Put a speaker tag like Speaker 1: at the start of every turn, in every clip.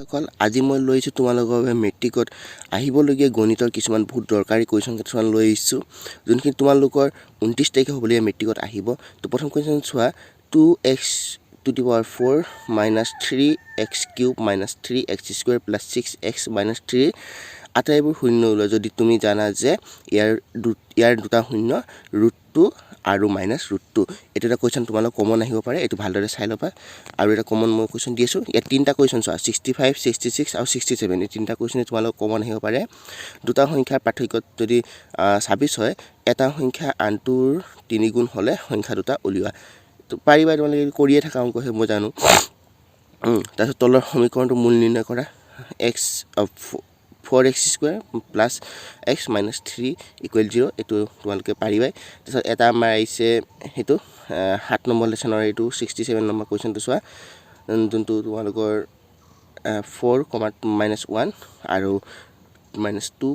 Speaker 1: সকল আজি মই লৈছো তোমালোকৰ বাবে মেট্ৰিকত আহিবলগীয়া গণিতৰ কিছুমান বহুত দৰকাৰী কোৱেশ্চন কিছুমান লৈ আহিছো যোনখিনি তোমালোকৰ 29 তাৰিখে হ'বলগীয়া মেট্ৰিকত আহিব তো প্ৰথম কোৱেশ্চন চোৱা 2x to the power 4 minus 3x cube minus 3x square plus 6x minus 3 আটাইবোৰ শূন্য ওলোৱা যদি তুমি জানা যে ইয়াৰ দুটা শূন্য √2 আৰু -√2 এটা কোৱেশ্চন তোমালোক কমন আহিব পাৰে এটো ভালদৰে চাই লবা আৰু এটা কমন মই কোৱেশ্চন দিছো এই তিনটা কোৱেশ্চন চোৱা 65 66 আৰু 67 এই তিনটা কোৱেশ্চন তোমালোক কমন আহিব পাৰে দুটা সংখ্যাৰ পাৰ্থক্য যদি 26 হয় এটা সংখ্যা আনটোৰ 3 গুণ হলে সংখ্যা দুটা উলিওৱা তো পাৰিবা তোমালোকে কৰিয়ে থাকা অংক হে মই জানো তাৰপিছত তলৰ সমীকৰণটো মূল নিৰ্ণয় কৰা x 4x square plus x minus 3 equal 0 এটো তোমালোকে পাৰিবাই তাৰপিছত এটা আমাৰ আইছে হেতু 7 নম্বৰ লেসনৰ এটো 67 নম্বৰ কোৱেশ্চনটো চোৱা যোনটো তোমালোকৰ 4, -1 আৰু -2,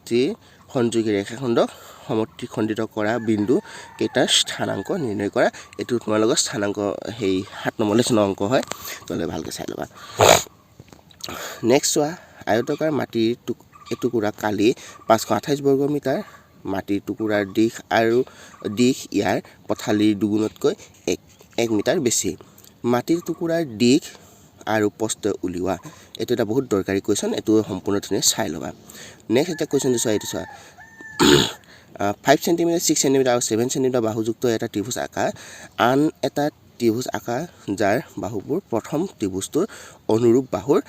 Speaker 1: -3 সংযোগী ৰেখাখণ্ডক সমত্ৰিখণ্ডিত কৰা বিন্দু কেইটাৰ স্থানাংক নিৰ্ণয় কৰা এটো তোমালোকৰ স্থানাংক হেই 7 নম্বৰ লেসনৰ অংক হয় তোমালোকে ভালকৈ চাই লবা নেক্সট চোৱা আয়তাকাৰ মাটিৰ টুকুৰা কালি 528 বৰ্গ মিটাৰ মাটিৰ টুকুৰাৰ দিশ ইয়াৰ পথালিৰ দুগুণতকৈ 1 মিটাৰ বেছি মাটিৰ টুকুৰাৰ দিশ আৰু প্ৰস্থ উলিওৱা এটো এটা বহুত দৰকাৰী কোৱেশ্চন এটো সম্পূৰ্ণ ধৰণে চাই লবা নেক্সট এটা কোৱেশ্চন চোৱা এটো চোৱা 5 cm 6 cm আৰু 7 cm বাহুযুক্ত এটা ত্ৰিভুজ আকাৰ আন এটা ত্ৰিভুজ আকাৰ যাৰ বাহুবোৰ প্ৰথম ত্ৰিভুজটোৰ অনুৰূপ বাহুৰ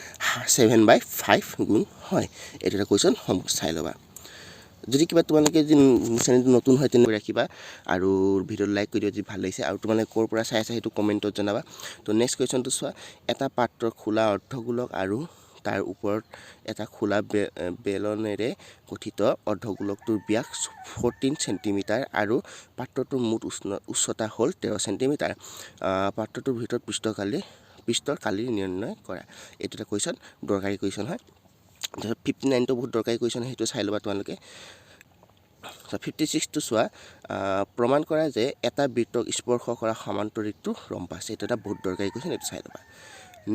Speaker 1: 7/5 গুণ হয় এটা কোৱেশ্চন চাই লবা যদি কিবা তোমালোকে যদি চেনেলটো নতুন হয় তেনে ৰাখিবা আৰু ভিডিও লাইক কৰি দিও যদি ভাল লাগিছে আৰু তোমালোকে কৰ পৰা চাই আছে হেতু কমেন্টত জনাবা তো নেক্সট কোৱেশ্চনটো চোৱা এটা পাত্ৰৰ খোলা অৰ্ধগোলক আৰু তাৰ ওপৰত এটা খোলা বেলনেৰে গঠিত অৰ্ধগোলকটোৰ ব্যাস 14 cm আৰু পাত্ৰটোৰ মুঠ উচ্চতা হ'ল 13 cm পাত্ৰটোৰ ভিতৰত পৃষ্ঠৰ কালি নিৰ্ণয় কৰা এটো এটা কোৱেশ্চন দৰকাৰী কোৱেশ্চন হয় 59 টো বহুত দৰকাৰী কোৱেশ্চন হেতু চাই লবা তোমালোকে 56 টো চোৱা প্ৰমাণ কৰা যে এটা বৃত্তক স্পৰ্শ কৰা সমান্তৰিকটো ৰম্বাস এটা এটা বহুত দৰকাৰী কোৱেশ্চন এটো চাই লবা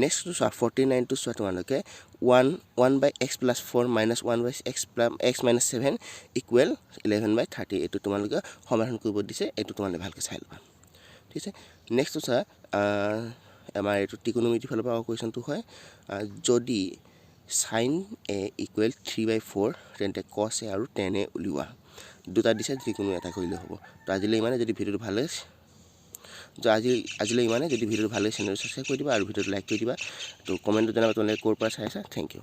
Speaker 1: নেক্সট টো চোৱা 49 টো চোৱা তোমালোকে 1/x + 4 - 1/x - 7 = 11/30 এটো তোমালোকে সমাধান কৰিব দিছে এটো তোমালোকে ভালকৈ চাই লবা ঠিক আছে নেক্সট টো চোৱা আমাৰ এটো ত্ৰিকোণমিতি ফালৰ পৰা কোৱেশ্চনটো হয় যদি sin a = 3/4 তেন্তে cos a আৰু tan a উলিওৱা দুটা দিছে যিকোনো এটা কৰিলে হ'ব তো আজিলৈ ইমানে যদি ভিডিওটো ভাল লাগে আজিলৈ ইমানে যদি ভিডিওটো ভাল লাগে চেনেলটো সাবস্ক্ৰাইব কৰি দিবা আৰু ভিডিওটো লাইক কৰি দিবা তো কমেন্টত জনাবা তোমালোকে কৰ পৰা চাই আছা থ্যাংক ইউ